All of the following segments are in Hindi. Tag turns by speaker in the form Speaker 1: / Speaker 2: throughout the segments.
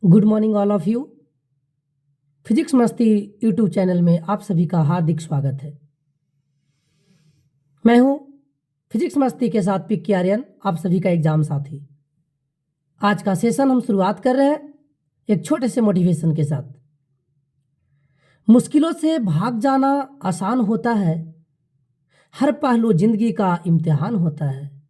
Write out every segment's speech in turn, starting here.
Speaker 1: Good morning all of you. Physics मस्ती यूट्यूब चैनल में आप सभी का हार्दिक स्वागत है। मैं हूं फिजिक्स मस्ती के साथ पिक्की आर्यन, आप सभी का एग्जाम साथी। आज का सेशन हम शुरुआत कर रहे हैं एक छोटे से मोटिवेशन के साथ। मुश्किलों से भाग जाना आसान होता है, हर पहलू जिंदगी का इम्तिहान होता है।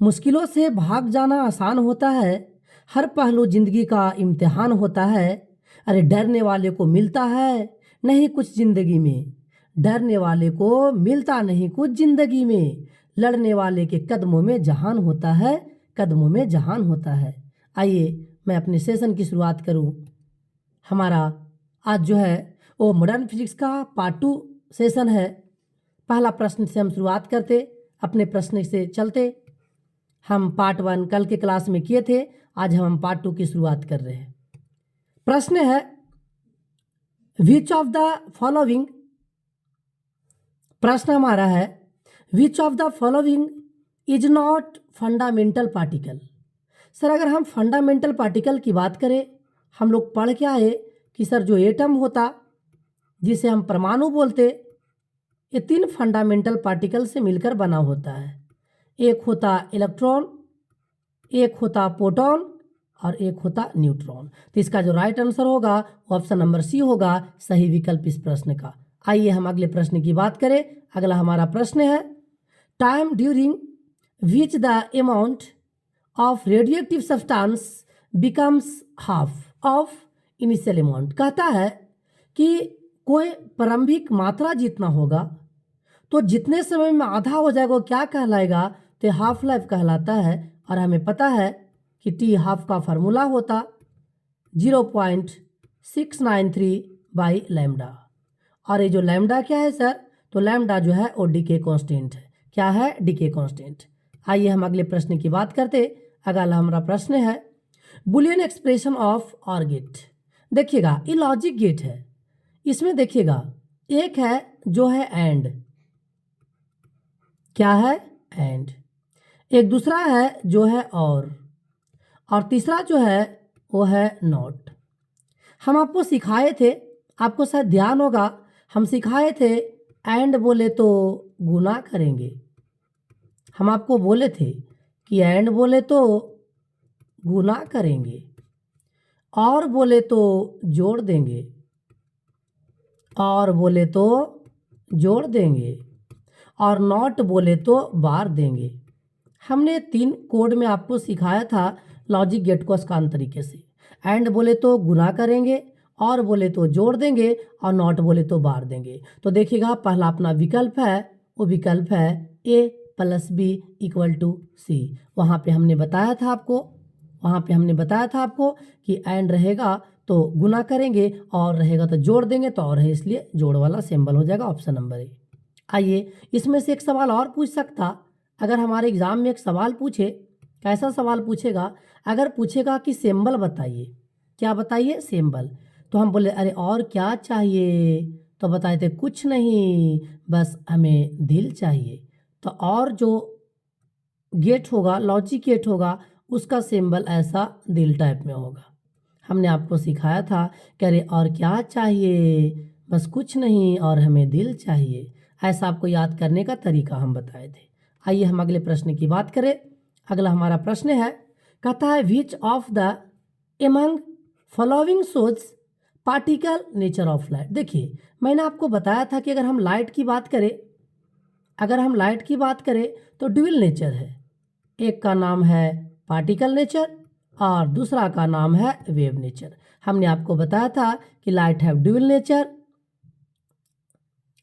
Speaker 1: मुश्किलों से भाग जाना आसान होता है, हर पहलू जिंदगी का इम्तिहान होता है। अरे डरने वाले को मिलता है नहीं कुछ जिंदगी में, डरने वाले को मिलता नहीं कुछ जिंदगी में, लड़ने वाले के कदमों में जहान होता है, कदमों में जहान होता है। आइए मैं अपने सेशन की शुरुआत करूं। हमारा आज जो है वो मॉडर्न फिजिक्स का पार्ट 2 सेशन है। पहला प्रश्न से हम शुरुआत करते, अपने प्रश्न से चलते। हम पार्ट 1 कल के क्लास में किए थे, आज हम पार्ट 2 की शुरुआत कर रहे हैं। प्रश्न है विच ऑफ द फॉलोइंग, प्रश्न हमारा है which of the following is not fundamental particle. Sir अगर हम फंडामेंटल पार्टिकल की बात करें, हम लोग पढ़ के आए कि सर जो एटम होता जिसे हम परमाणु बोलते, ये 3 फंडामेंटल पार्टिकल से मिलकर बना होता है। एक होता इलेक्ट्रॉन, एक होता प्रोटॉन और एक होता न्यूट्रॉन। तो इसका जो राइट आंसर होगा वो ऑप्शन नंबर सी होगा, सही विकल्प इस प्रश्न का। आइए हम अगले प्रश्न की बात करें। अगला हमारा प्रश्न है time during which the amount of radioactive substance becomes half of initial amount. कहता है कि कोई प्रारंभिक मात्रा जितना होगा तो जितने समय में आधा हो जाएगा वो क्या कहलाएगा, तो हाफ लाइफ कहलाता है। और हमें पता है कि टी हाफ का फार्मूला होता 0.693 बाई लैम्डा। और ये जो लैम्डा क्या है सर, तो लैम्डा जो है वो डीके कांस्टेंट है। क्या है? Decay constant. आइए हम अगले प्रश्न की बात करते। अगला हमारा प्रश्न है Boolean expression of OR gate. देखिएगा ये लॉजिक गेट है, इसमें देखिएगा एक है जो है एंड, क्या है? एंड। एक दूसरा है जो है और तीसरा जो है वो है नॉट। हम आपको सिखाए थे, आपको शायद ध्यान होगा, हम सिखाए थे एंड बोले तो गुना करेंगे। हम आपको बोले थे कि एंड बोले तो गुना करेंगे, और बोले तो जोड़ देंगे, और बोले तो जोड़ देंगे, और नॉट बोले तो बार देंगे। हमने 3 कोड में आपको सिखाया था लॉजिक गेट को आसान तरीके से। एंड बोले तो गुना करेंगे, और बोले तो जोड़ देंगे, और नॉट बोले तो बार देंगे। तो देखिएगा पहला अपना विकल्प है वो विकल्प है A + B = C। वहाँ पे हमने बताया था आपको कि एंड रहेगा तो गुना करेंगे, और रहेगा तो जोड़ देंगे, तो और है इसलिए जोड़ वाला सिंबल हो जाएगा ऑप्शन नंबर A। आइए इसमें से एक सवाल और पूछ सकता, अगर हमारे एग्जाम में एक सवाल पूछे, कैसा सवाल पूछेगा? अगर पूछेगा कि सिंबल बताइए, क्या बताइए? सिंबल। तो हम बोले अरे और क्या चाहिए, तो बताए थे कुछ नहीं, बस हमें दिल चाहिए। तो और जो गेट होगा, लॉजिक गेट होगा, उसका सिंबल ऐसा दिल टाइप में होगा। हमने आपको सिखाया था कि अरे और क्या चाहिए, बस कुछ नहीं और हमें दिल चाहिए। ऐसा आपको याद करने का तरीका हम बताए थे। आइए हम अगले प्रश्न की बात करें। अगला हमारा प्रश्न है, कहता है which of the among following shows particle nature of light. देखिए मैंने आपको बताया था कि अगर हम लाइट की बात करें तो ड्यूअल नेचर है। एक का नाम है पार्टिकल नेचर और दूसरा का नाम है वेव नेचर। हमने आपको बताया था कि light have dual nature,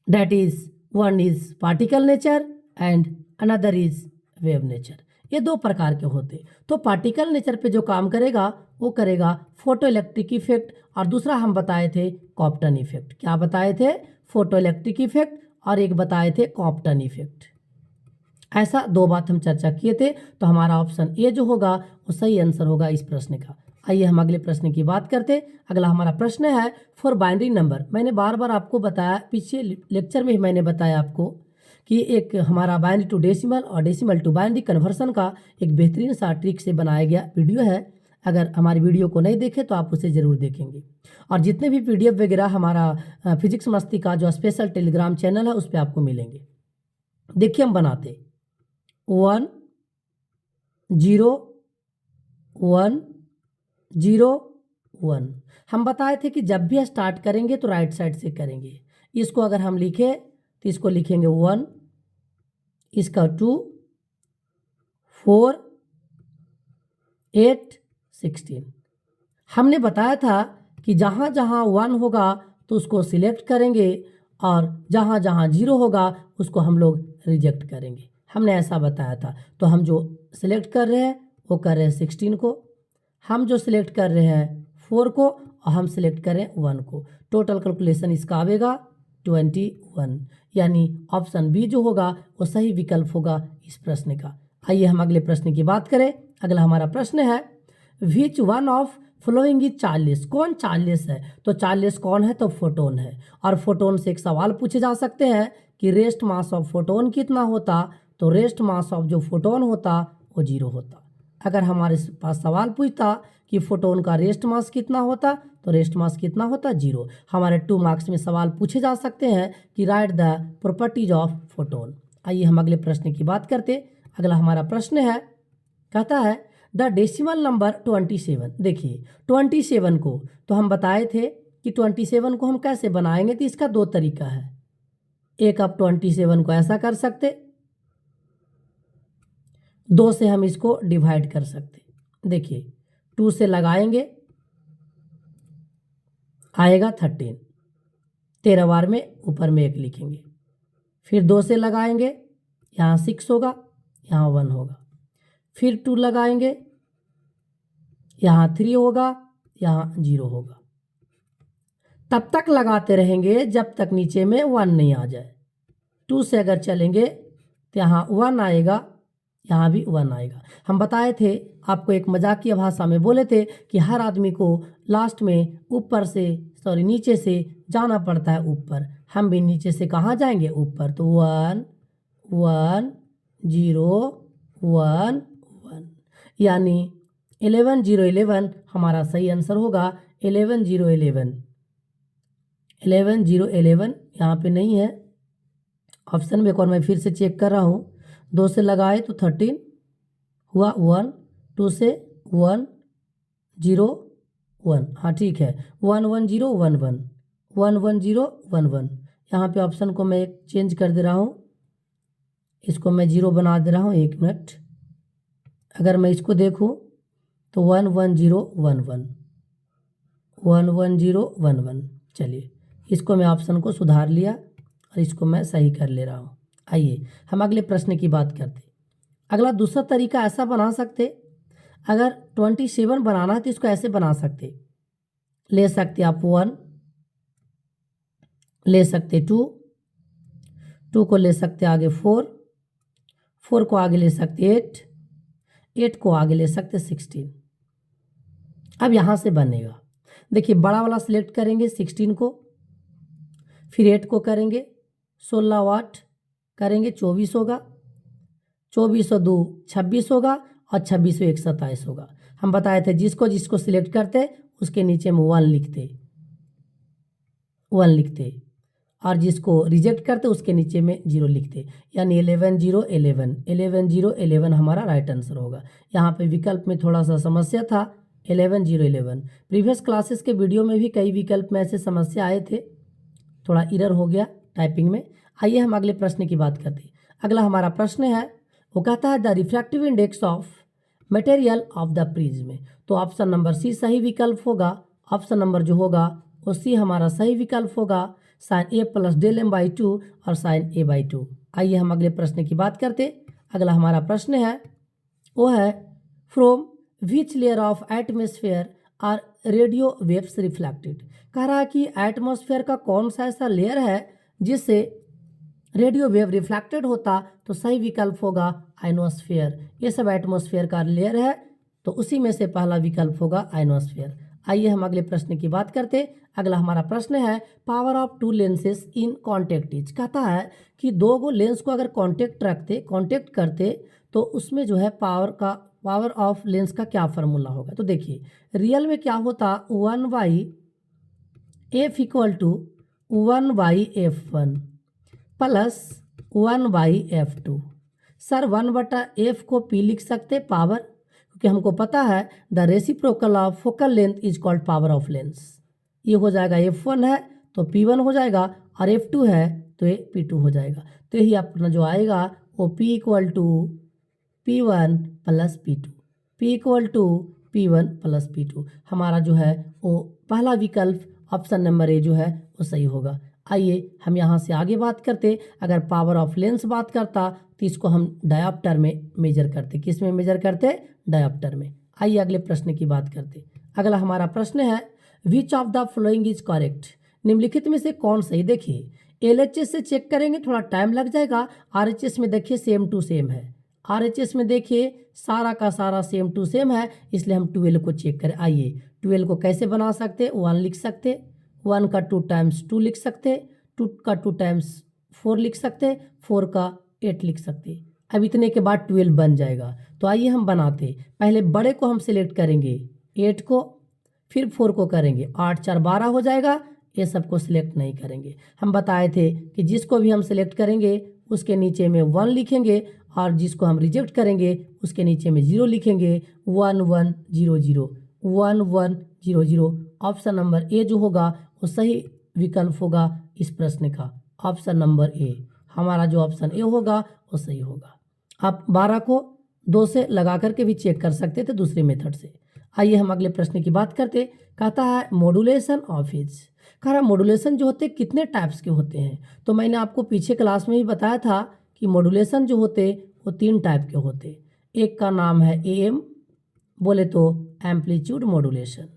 Speaker 1: that is one is particle nature and another is wave nature. ये 2 प्रकार के होते। तो पार्टिकल नेचर पे जो काम करेगा वो करेगा फोटो इलेक्ट्रिक इफेक्ट, और दूसरा हम बताए थे कॉप्टन इफेक्ट। क्या बताए थे? फोटो इलेक्ट्रिक इफेक्ट, और एक बताए थे कॉप्टन इफेक्ट। ऐसा 2 बात हम चर्चा किए थे। तो हमारा ऑप्शन ए जो होगा वो सही आंसर होगा इस प्रश्न का। आइए हम अगले प्रश्न की बात करते। अगला हमारा प्रश्न है फॉर बाइनरी नंबर। मैंने बार बार आपको बताया, पीछे लेक्चर में ही मैंने बताया आपको कि एक हमारा बाइनरी टू डेसिमल और डेसिमल टू बाइनरी कन्वर्सन का एक बेहतरीन सा ट्रिक से बनाया गया वीडियो है। अगर हमारी वीडियो को नहीं देखे तो आप उसे ज़रूर देखेंगे। और जितने भी PDF वगैरह हमारा फिजिक्स मस्ती का जो स्पेशल टेलीग्राम चैनल है उस पर आपको मिलेंगे। देखिए हम बनाते 1 0 1 0 1। हम बताए थे कि जब भी स्टार्ट करेंगे तो राइट साइड से करेंगे। इसको अगर हम लिखें तो इसको लिखेंगे 1, इसका 2, 4, 8, 16। हमने बताया था कि जहाँ जहाँ 1 होगा तो उसको सिलेक्ट करेंगे और जहाँ जहाँ 0 होगा उसको हम लोग रिजेक्ट करेंगे। हमने ऐसा बताया था। तो हम जो सिलेक्ट कर रहे हैं वो कर रहे हैं 16 को, हम जो सिलेक्ट कर रहे हैं 4 को, और हम सिलेक्ट कर रहे हैं 1 को। टोटल कैलकुलेशन इसका आवेगा 21। यानी ऑप्शन बी जो होगा वो सही विकल्प होगा इस प्रश्न का। आइए हम अगले प्रश्न की बात करें। अगला हमारा प्रश्न है which one of following is Charles. कौन चार्लेस है? तो चार्लेस कौन है? तो फोटोन है। और फोटोन से एक सवाल पूछे जा सकते हैं कि रेस्ट मास ऑफ फोटोन कितना होता। तो रेस्ट मास ऑफ जो फोटोन होता वो 0 होता। अगर हमारे पास सवाल पूछता कि फोटोन का रेस्ट मास कितना होता तो रेस्ट मास कितना होता 0। हमारे 2 मार्क्स में सवाल पूछे जा सकते हैं कि right the properties of photon. आइए हम अगले प्रश्न की बात करते। अगला हमारा प्रश्न है, कहता है द डेसिमल नंबर 27। देखिए 27 को तो हम बताए थे कि 27 को हम कैसे बनाएंगे। तो इसका 2 तरीका है। एक, आप 27 को ऐसा कर सकते, 2 से हम इसको डिवाइड कर सकते। देखिए 2 से लगाएंगे आएगा 13, 13 बार में ऊपर में 1 लिखेंगे। फिर 2 से लगाएंगे, यहाँ 6 होगा, यहाँ 1 होगा। फिर 2 लगाएंगे, यहाँ 3 होगा, यहाँ 0 होगा। तब तक लगाते रहेंगे जब तक नीचे में 1 नहीं आ जाए। 2 से अगर चलेंगे तो यहाँ 1 आएगा, यहाँ भी 1 आएगा। हम बताए थे, आपको एक मजाकिया भाषा में बोले थे कि हर आदमी को लास्ट में नीचे से जाना पड़ता है ऊपर। हम भी नीचे से कहाँ जाएंगे? ऊपर। तो 1 1 0 1 1, यानी 11 0 11 हमारा सही आंसर होगा। 11 0 11 11 0 11 यहाँ पे नहीं है ऑप्शन में। एक और मैं फिर से चेक कर रहा हूँ। 2 से लगाए तो 13 हुआ 1, 2 से 1 0 1, हाँ ठीक है। 1 1 0 1 1 1 1 0 1 1। यहाँ पे ऑप्शन को मैं एक चेंज कर दे रहा हूँ, इसको मैं 0 बना दे रहा हूँ। 1 मिनट, अगर मैं इसको देखूँ तो 1 1 0 1 1 1 1 0 1 1। चलिए इसको मैं ऑप्शन को सुधार लिया और इसको मैं सही कर ले रहा हूँ। आइए हम अगले प्रश्न की बात करते। अगला दूसरा तरीका ऐसा बना सकते, अगर 27 बनाना है तो इसको ऐसे बना सकते, ले सकते आप 1, ले सकते 2, 2 को ले सकते आगे 4, 4 को आगे ले सकते 8, 8 को आगे ले सकते 16। अब यहाँ से बनेगा, देखिए बड़ा वाला सिलेक्ट करेंगे 16 को, फिर 8 को करेंगे 16 वाट करेंगे 24 होगा, 24 और 2 26 होगा और 26 और 1 27 होगा। हम बताए थे जिसको जिसको सिलेक्ट करते उसके नीचे में 1 लिखते और जिसको रिजेक्ट करते उसके नीचे में 0 लिखते। यानी 11 0 11 11 0 11 हमारा राइट आंसर होगा। यहाँ पे विकल्प में थोड़ा सा समस्या था 11 0 11। प्रीवियस क्लासेस के वीडियो में भी कई विकल्प में ऐसे समस्या आए थे, थोड़ा एरर हो गया टाइपिंग में। आइए हम अगले प्रश्न की बात करते। अगला हमारा प्रश्न है, वो कहता है the refractive index of material of the prism. तो ऑप्शन नंबर सी सही विकल्प होगा। ऑप्शन नंबर जो होगा वो सी हमारा सही विकल्प होगा। Sine A plus del m by 2 और साइन ए बाई 2। आइए हम अगले प्रश्न की बात करते। अगला हमारा प्रश्न है, वो है from which layer of atmosphere are radio waves reflected. कह रहा है कि एटमॉस्फेयर का कौन सा ऐसा लेयर है जिससे रेडियो वेव रिफ्लेक्टेड होता। तो सही विकल्प होगा आयनोस्फेयर। ये सब एटमॉस्फेयर का लेयर है तो उसी में से पहला विकल्प होगा आयनोस्फेयर। आइए हम अगले प्रश्न की बात करते। अगला हमारा प्रश्न है power of 2 lenses in contact is. कहता है कि 2 लेंस को अगर कॉन्टेक्ट करते तो उसमें जो है पावर का पावर ऑफ लेंस का क्या फार्मूला होगा। तो देखिए रियल में क्या होता, 1/f equal to 1/f1 plus 1/f2। Sir 1/f को p लिख सकते पावर, क्योंकि हमको पता है the reciprocal of focal length is called power of lens. ये हो जाएगा f1 है तो p1 हो जाएगा और f2 है तो ये p2 हो जाएगा। तो यही अपना जो आएगा वो p equal to p1 plus p2, p equal to p1 plus p2। हमारा जो है वो पहला विकल्प ऑप्शन नंबर ए जो है वो सही होगा। आइए हम यहाँ से आगे बात करते। अगर पावर ऑफ लेंस बात करता तो इसको हम डायोप्टर में मेजर करते। किस में मेजर करते? डायोप्टर में। आइए अगले प्रश्न की बात करते। अगला हमारा प्रश्न है which of the following is correct. निम्नलिखित में से कौन सही। देखिए LHS से चेक करेंगे थोड़ा टाइम लग जाएगा। RHS में देखिए सेम टू सेम है। RHS में देखिए सारा का सारा सेम टू सेम है, इसलिए हम 12 को चेक करें। आइए 12 को कैसे बना सकते? 1 लिख सकते, 1 का 2 टाइम्स 2 लिख सकते, 2 का 2 टाइम्स 4 लिख सकते, 4 का 8 लिख सकते। अब इतने के बाद 12 बन जाएगा। तो आइए हम बनाते। पहले बड़े को हम सिलेक्ट करेंगे 8 को, फिर 4 को करेंगे, 8 4 12 हो जाएगा। ये सबको सिलेक्ट नहीं करेंगे। हम बताए थे कि जिसको भी हम सिलेक्ट करेंगे उसके नीचे में 1 लिखेंगे और जिसको हम रिजेक्ट करेंगे उसके नीचे में 0 लिखेंगे। 1 1 0 0 1 1 0 0। ऑप्शन नंबर ए जो होगा वो सही विकल्प होगा इस प्रश्न का। ऑप्शन नंबर ए हमारा जो ऑप्शन ए होगा वो सही होगा। आप 12 को 2 से लगा करके भी चेक कर सकते थे दूसरे मेथड से। आइए हम अगले प्रश्न की बात करते। कहता है मॉड्यूलेशन ऑफ एज। कह रहा मॉड्यूलेशन जो होते कितने टाइप्स के होते हैं। तो मैंने आपको पीछे क्लास में ही बताया था कि मॉड्यूलेशन जो होते वो 3 टाइप के होते। एक का नाम है AM बोले तो एम्पलीट्यूड मॉड्यूलेशन।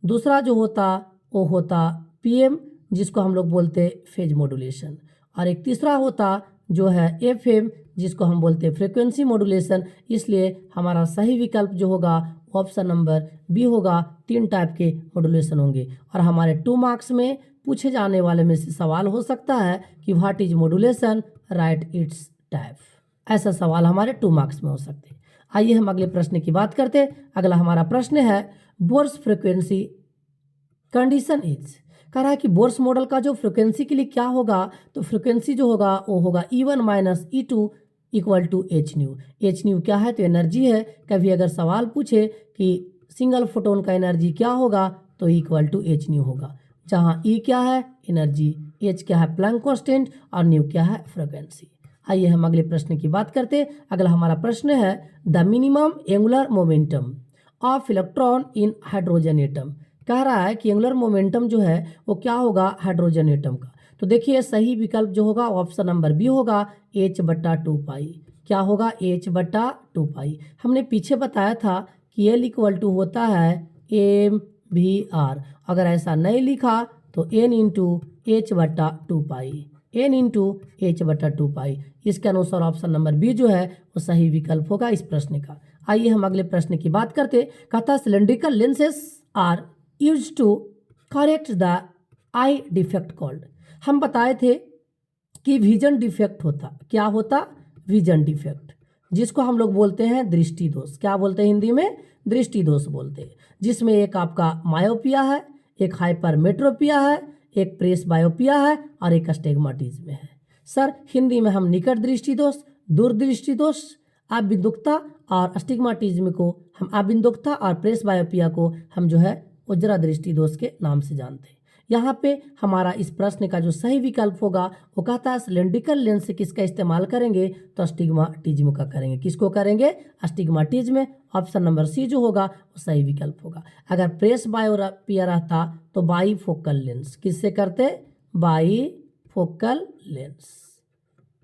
Speaker 1: दूसरा जो होता वो होता PM जिसको हम लोग बोलते फेज मॉड्यूलेशन। और एक तीसरा होता जो है FM जिसको हम बोलते फ्रीक्वेंसी मॉड्यूलेशन। इसलिए हमारा सही विकल्प जो होगा ऑप्शन नंबर बी होगा। 3 टाइप के मॉड्यूलेशन होंगे और हमारे 2 मार्क्स में पूछे जाने वाले में से सवाल हो सकता है कि what is modulation, right it's type. ऐसा सवाल हमारे 2 मार्क्स में हो सकते हैं। आइए हम अगले प्रश्न की बात करते। अगला हमारा प्रश्न है बोर्स फ्रीक्वेंसी कंडीशन इज। कह रहा है कि बोर्स मॉडल का जो फ्रीक्वेंसी के लिए क्या होगा, तो फ्रीक्वेंसी जो होगा वो होगा E1 minus E2 equal to h nu. H nu क्या है? तो एनर्जी है। कभी अगर सवाल पूछे कि सिंगल फोटोन का एनर्जी क्या होगा तो इक्वल टू एच न्यू होगा, जहाँ ई क्या है? एनर्जी, एच क्या है? प्लैंक कांस्टेंट और न्यू क्या है? फ्रीक्वेंसी। आइए हम अगले प्रश्न की बात करते। अगला हमारा प्रश्न है the minimum angular momentum of electron in hydrogen atom. कह रहा है कि एंगुलर मोमेंटम जो है वो क्या होगा हाइड्रोजन एटम का। तो देखिए सही विकल्प जो होगा ऑप्शन नंबर बी होगा h/2 पाई। क्या होगा? h/2 पाई। हमने पीछे बताया था कि L इक्वल टू होता है mvr। अगर ऐसा नहीं लिखा तो n इंटू h/2 पाई, n इंटू h/2 पाई। इसके अनुसार ऑप्शन नंबर बी जो है वो सही विकल्प होगा इस प्रश्न का। आइए हम अगले प्रश्न की बात करते। कहता cylindrical lenses are use to correct the eye defect called. हम बताए थे कि विजन डिफेक्ट होता। क्या होता? विजन डिफेक्ट, जिसको हम लोग बोलते हैं दृष्टि दोष। क्या बोलते हैं हिंदी में? दृष्टि दोष बोलते हैं। जिसमें एक आपका मायोपिया है, एक हाइपरमेट्रोपिया है, एक प्रेस बायोपिया है और एक अस्टिग्माटिज्म है। सर हिंदी में हम निकट दृष्टि दोष, दूरदृष्टि दोष, अबिंदुकता और अस्टिग्माटिज्म को हम अबिंदुकता और प्रेस बायोपिया को हम जो है उजरा दृष्टि दोष के नाम से जानते हैं। यहाँ पे हमारा इस प्रश्न का जो सही विकल्प होगा वो कहता है सिलेंड्रिकल लेंस से किसका इस्तेमाल करेंगे, तो अस्टिग्माटिज्म का करेंगे। किसको करेंगे? अस्टिग्माटिज्म। ऑप्शन नंबर सी जो होगा वो सही विकल्प होगा। अगर प्रेस बायोपिया रहता तो बाई फोकल लेंस। किससे करते? By focal lens,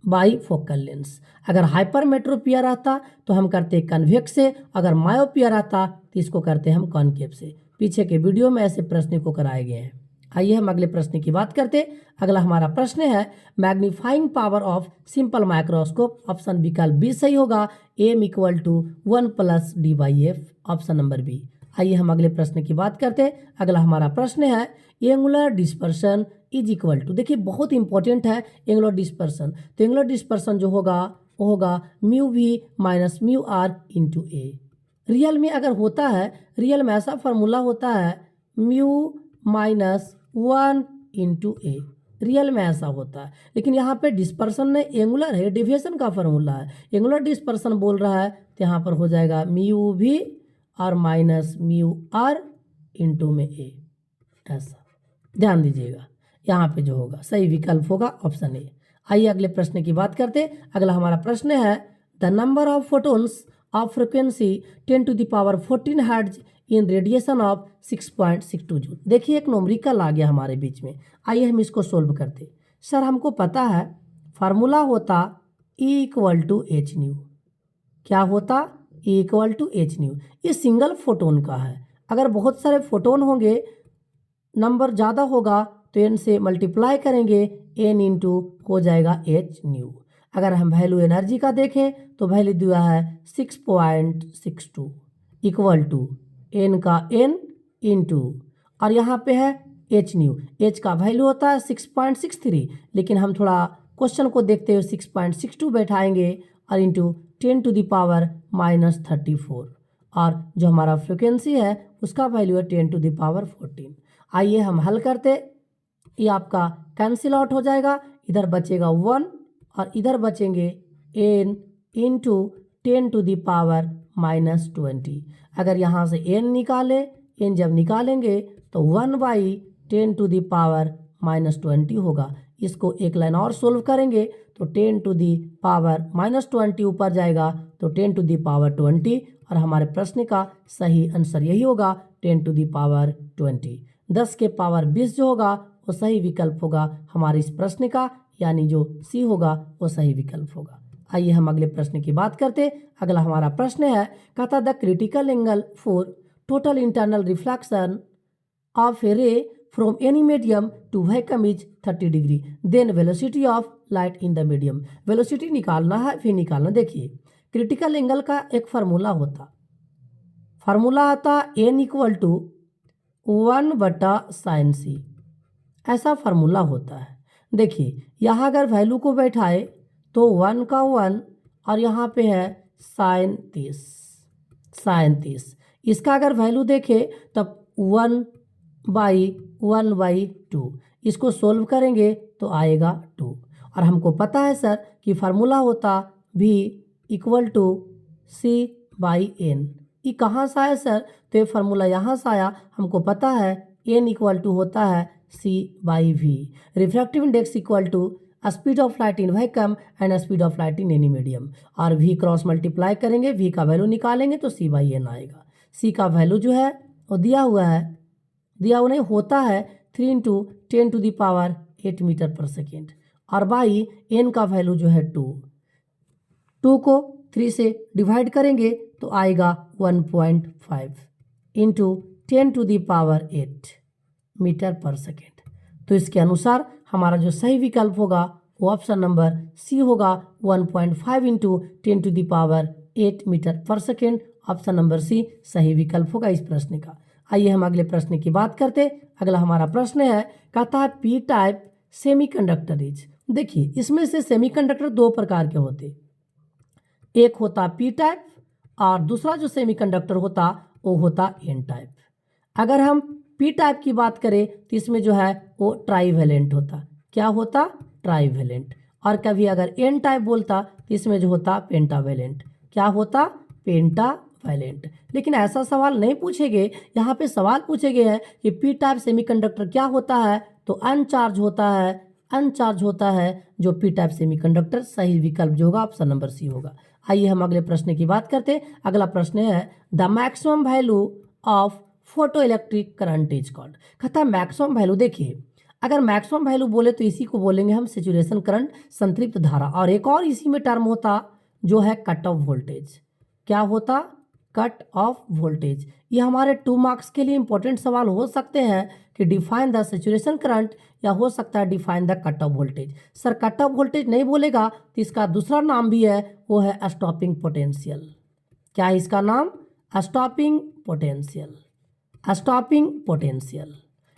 Speaker 1: by focal lens. अगर हाइपरमेट्रोपिया रहता तो हम करते कन्वेक्स से। अगर मायोपिया रहता तो इसको करते हम कॉनकेव से। पीछे के वीडियो में ऐसे प्रश्न को कराए गए हैं। आइए हम अगले प्रश्न की बात करते। अगला हमारा प्रश्न है magnifying power of simple microscope. Option विकल्प बी सही होगा। M equal to 1 plus D F. Option number B. आइए हम अगले प्रश्न की बात करते। अगला हमारा प्रश्न है angular dispersion is equal to. देखिए बहुत इंपॉर्टेंट है एंगुलर डिस्पर्सन। तो एंगुलर डिस्पर्सन जो होगा वो होगा mu v minus mu r into a. Real में अगर होता है, रियल में ऐसा फार्मूला होता है mu minus 1 into a, real में ऐसा होता है। लेकिन यहाँ पे डिस्पर्सन में एंगुलर है, डेविएशन का फार्मूला है, एंगुलर डिस्पर्सन बोल रहा है, तो यहाँ पर हो जाएगा म्यू भी और माइनस म्यू आर इंटू में ए, ऐसा ध्यान दीजिएगा। यहाँ पे जो होगा सही विकल्प होगा ऑप्शन ए। आइए अगले प्रश्न की बात करते। अगला हमारा प्रश्न है the number of photons of frequency 10 to the power 14 hertz in radiation of 6.62 joule. देखिए एक न्यूमेरिकल आ गया हमारे बीच में, आइए हम इसको सोल्व करते। सर हमको पता है फार्मूला होता E equal to h nu, क्या होता E equal to h nu. ये सिंगल फोटोन का है, अगर बहुत सारे फोटोन होंगे, नंबर ज़्यादा होगा तो n से मल्टीप्लाई करेंगे, n इंटू हो जाएगा एच न्यू। अगर हम वैल्यू एनर्जी का देखें तो वैल्यू दिया है 6.62 इक्वल टू n का n इंटू और यहाँ पे है एच न्यू, एच का वैल्यू होता है 6.63, लेकिन हम थोड़ा क्वेश्चन को देखते हुए 6.62 बैठाएंगे और into 10 to the power minus 34 और जो हमारा फ्रिक्वेंसी है उसका वैल्यू है 10 टू द पावर 14। आइए हम हल करते, ये आपका कैंसिल आउट हो जाएगा, इधर बचेगा 1 और इधर बचेंगे n into 10 to the power minus 20। अगर यहाँ से n निकाले, n जब निकालेंगे तो 1 by 10 to the power minus 20 होगा। इसको एक लाइन और सोल्व करेंगे तो 10 टू द पावर माइनस 20 ऊपर जाएगा तो 10 टू द पावर 20 और हमारे प्रश्न का सही आंसर यही होगा 10 टू द पावर 20। 10 के पावर 20 जो होगा वो सही विकल्प होगा हमारे इस प्रश्न का, यानी जो सी होगा वो सही विकल्प होगा। आइए हम अगले प्रश्न की बात करते। अगला हमारा प्रश्न है कहता the critical angle for total internal reflection of a ray from any medium to vacuum is 30 degree, then velocity of light in the medium. Velocity निकालना है, फिर निकालना। देखिए क्रिटिकल एंगल का एक फार्मूला आता n equal to 1/sin c, ऐसा फार्मूला होता है। देखिए यहाँ अगर वैल्यू को बैठाए तो 1 का 1 और यहाँ पे है sin 30। इसका अगर वैल्यू देखें तब 1/2, इसको सोल्व करेंगे तो आएगा 2। और हमको पता है सर कि फार्मूला होता v इक्वल टू c/n। ये कहाँ से आया सर? तो ये फार्मूला यहाँ से आया। हमको पता है n इक्वल टू होता है c/v। Refractive index equal to speed of light in vacuum and speed of light in any medium, और v क्रॉस मल्टीप्लाई करेंगे, v का वैल्यू निकालेंगे तो c/n आएगा। c का वैल्यू जो है वो दिया हुआ नहीं होता है 3 into 10 to the power 8 metre पर सेकेंड, और बाई n का वैल्यू जो है 2 को 3 से डिवाइड करेंगे तो आएगा 1.5 into 10 to the power 8 metre पर सेकेंड। तो इसके अनुसार हमारा जो सही विकल्प होगा वो ऑप्शन नंबर सी होगा, 1.5 into 10 to the power 8 metre पर सेकेंड। ऑप्शन नंबर सी सही विकल्प होगा इस प्रश्न का। आइए हम अगले प्रश्न की बात करते। अगला हमारा प्रश्न है कहता है पी टाइप सेमीकंडक्टर इज। देखिए इसमें से सेमीकंडक्टर 2 प्रकार के होते, एक होता पी टाइप और दूसरा जो सेमीकंडक्टर होता वो होता एन टाइप। अगर हम पी टाइप की बात करें तो इसमें जो है वो ट्राईवेलेंट होता। क्या होता? ट्राईवेलेंट। और कभी अगर एन टाइप बोलता तो इसमें जो होता पेंटावेलेंट। क्या होता? पेंटावेलेंट। लेकिन ऐसा सवाल नहीं पूछेंगे, यहाँ पे सवाल पूछे गए हैं कि पी टाइप सेमीकंडक्टर क्या होता है, तो अनचार्ज होता है जो पी टाइप सेमीकंडक्टर। सही विकल्प जो होगा ऑप्शन नंबर सी होगा। आइए हम अगले प्रश्न की बात करते। अगला प्रश्न है the maximum value of photo electric current is called. कहता मैक्सिमम वैल्यू। देखिए अगर मैक्सिमम वैल्यू बोले तो इसी को बोलेंगे हम सैचुरेशन करंट, संतृप्त धारा। और एक और इसी में टर्म होता जो है कट ऑफ वोल्टेज। क्या होता? Cut off voltage. ये हमारे 2 मार्क्स के लिए इंपॉर्टेंट सवाल हो सकते हैं कि डिफाइन द सैचुरेशन करंट, या हो सकता है define the cut off voltage. Sir cut off voltage नहीं बोलेगा तो इसका दूसरा नाम भी है, वो है स्टॉपिंग पोटेंशियल। क्या है इसका नाम? Stopping potential.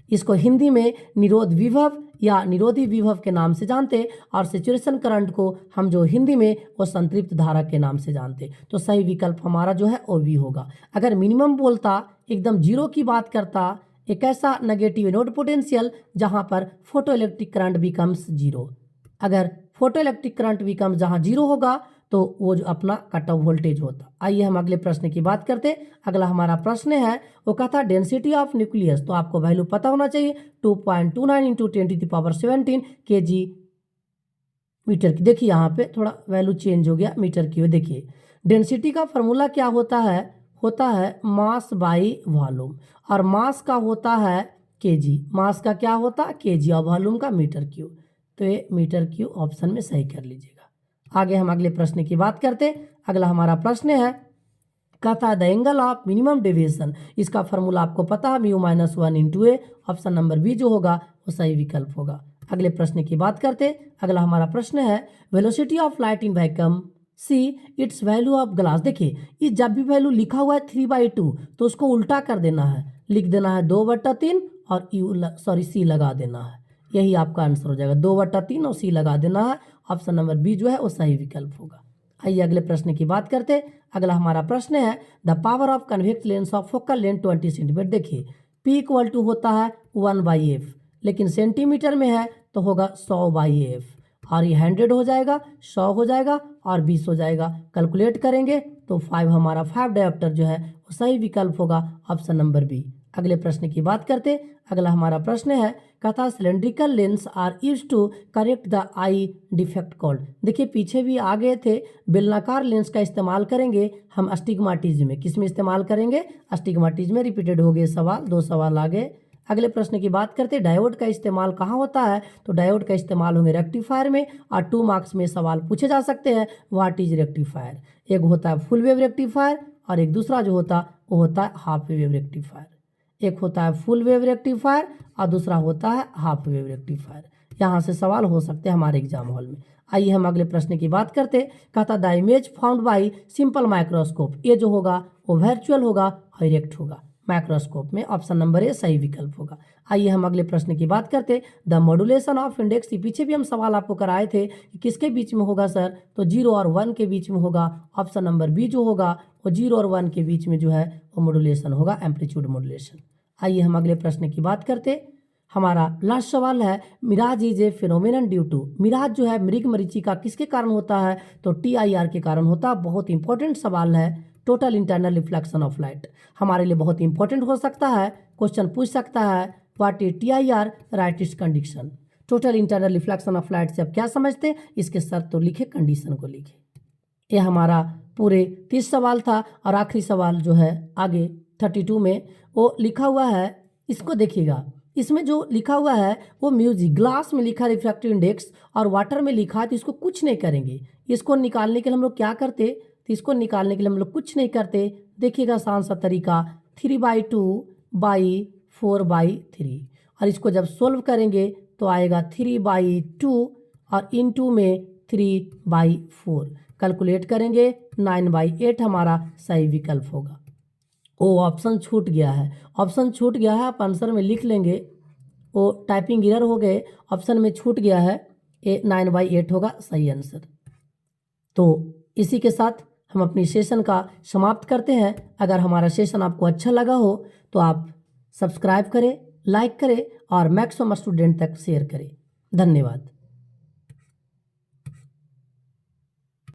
Speaker 1: इसको हिंदी में निरोध विभव या निरोधी विभव के नाम से जानते, और सैचुरेशन करंट को हम जो हिंदी में वो संतृप्त धारा के नाम से जानते। तो सही विकल्प हमारा जो है वो भी होगा। अगर मिनिमम बोलता, एकदम जीरो की बात करता, एक ऐसा नेगेटिव नोड पोटेंशियल जहां पर photo electric current becomes zero. अगर फोटो इलेक्ट्रिक करंट बिकम्स जहां जीरो होगा तो वो जो अपना कट ऑफ वोल्टेज होता। आइए हम अगले प्रश्न की बात करते। अगला हमारा प्रश्न है, वो कहता है डेंसिटी ऑफ न्यूक्लियस। तो आपको वैल्यू पता होना चाहिए 2.29 इंटू 10⁻17 kg मीटर की। देखिए यहाँ पे थोड़ा वैल्यू चेंज हो गया मीटर की। देखिए डेंसिटी का फॉर्मूला क्या होता है मास बाई वॉल्यूम, और मास का होता है केजी। मास का क्या होता है केजी, और वॉल्यूम का मीटर क्यूब। तो ये मीटर क्यूब ऑप्शन में सही कर लीजिएगा। आगे हम अगले प्रश्न की बात करते। अगला हमारा प्रश्न है, कहता है the angle of minimum deviation. इसका फॉर्मूला आपको पता है μ-1 इंटू ए। ऑप्शन नंबर बी जो होगा वो सही विकल्प होगा। अगले प्रश्न की बात करते। अगला हमारा प्रश्न है, velocity of light in vacuum see it's value of glass. देखिए ये जब भी वैल्यू लिखा हुआ है 3/2 तो उसको उल्टा कर देना है, लिख देना है 2/3 और सी लगा देना है। यही आपका आंसर हो जाएगा 2/3 और सी लगा देना है। ऑप्शन नंबर बी जो है वो सही विकल्प होगा। आइए अगले प्रश्न की बात करते। अगला हमारा प्रश्न है, the power of convex lens of focal length 20 centimetre. देखिए P इक्वल टू होता है 1/f, लेकिन सेंटीमीटर में है तो होगा 100/f, और ये 100 हो जाएगा, 100 हो जाएगा और 20 हो जाएगा। कैलकुलेट करेंगे तो 5 हमारा 5 डायोप्टर जो है वो सही विकल्प होगा। Option number B. अगले प्रश्न की बात करते। अगला हमारा प्रश्न है, कहता cylindrical lens are used to correct the eye defect called. देखिए पीछे भी आ गए थे, बेलनाकार लेंस का इस्तेमाल करेंगे हम अस्टिग्माटिज्म में। किस में इस्तेमाल करेंगे अस्टिग्माटिज्म में। रिपीटेड हो गए सवाल, 2 सवाल आ गए। अगले प्रश्न की बात करते, डायोड का इस्तेमाल कहाँ होता है। तो डायोड का इस्तेमाल होंगे रेक्टिफायर में, और 2 मार्क्स में सवाल पूछे जा सकते हैं। What is rectifier. एक होता है फुल वेव रेक्टिफायर और एक दूसरा जो होता है वो होता है हाफ वेव रेक्टिफायर। एक होता है फुल वेव रेक्टिफायर और दूसरा होता है हाफ वेव रेक्टिफायर। यहाँ से सवाल हो सकते हैं हमारे एग्जाम हॉल में। आइए हम अगले प्रश्न की बात करते। कहता the image found by simple microscope. ये जो होगा वो वर्चुअल होगा और इरेक्ट होगा माइक्रोस्कोप में। ऑप्शन नंबर ए सही विकल्प होगा। आइए हम अगले प्रश्न की बात करते। द मॉड्यूलेशन ऑफ इंडेक्स, पीछे भी हम सवाल आपको कराए थे कि किसके बीच में होगा सर, तो 0 और 1 के बीच में होगा। ऑप्शन नंबर बी जो होगा वो 0 और 1 के बीच में जो है वो मॉड्यूलेशन होगा, एम्पलीट्यूड मॉड्यूलेशन। आइए हम अगले प्रश्न की बात करते। हमारा लास्ट सवाल है, mirage is a phenomenon due to. Mirage जो है मृग मरीचिका किसके कारण होता है, तो TIR के कारण होता है। बहुत इंपॉर्टेंट सवाल है, total internal reflection of light. हमारे लिए बहुत इंपॉर्टेंट हो सकता है, क्वेश्चन पूछ सकता है what is TIR, right is condition. Total internal reflection of light से आप क्या समझते हैं, इसके शर्त तो लिखे, कंडीशन को लिखे। यह हमारा पूरे 30 सवाल था, और आखिरी सवाल जो है आगे 32 में वो लिखा हुआ है, इसको देखिएगा। इसमें जो लिखा हुआ है वो म्यूजिक, ग्लास में लिखा रिफ्रैक्टिव इंडेक्स और वाटर में लिखा है, तो इसको कुछ नहीं करेंगे। इसको निकालने के लिए हम लोग क्या करते, तो इसको निकालने के लिए हम लोग कुछ नहीं करते। देखिएगा आसान सा तरीका, 3/2/4/3, और इसको जब सोल्व करेंगे तो आएगा 3/2 और इनटू में 3/4। कैलकुलेट करेंगे 9/8 हमारा सही विकल्प होगा। वो ऑप्शन छूट गया है, ऑप्शन छूट गया है, आप आंसर में लिख लेंगे। वो टाइपिंग एरर हो गए, ऑप्शन में छूट गया है, ये 9/8 होगा सही आंसर। तो इसी के साथ हम अपनी सेशन का समाप्त करते हैं। अगर हमारा सेशन आपको अच्छा लगा हो तो आप सब्सक्राइब करें, लाइक करें और मैक्सिमम स्टूडेंट तक शेयर करें। धन्यवाद।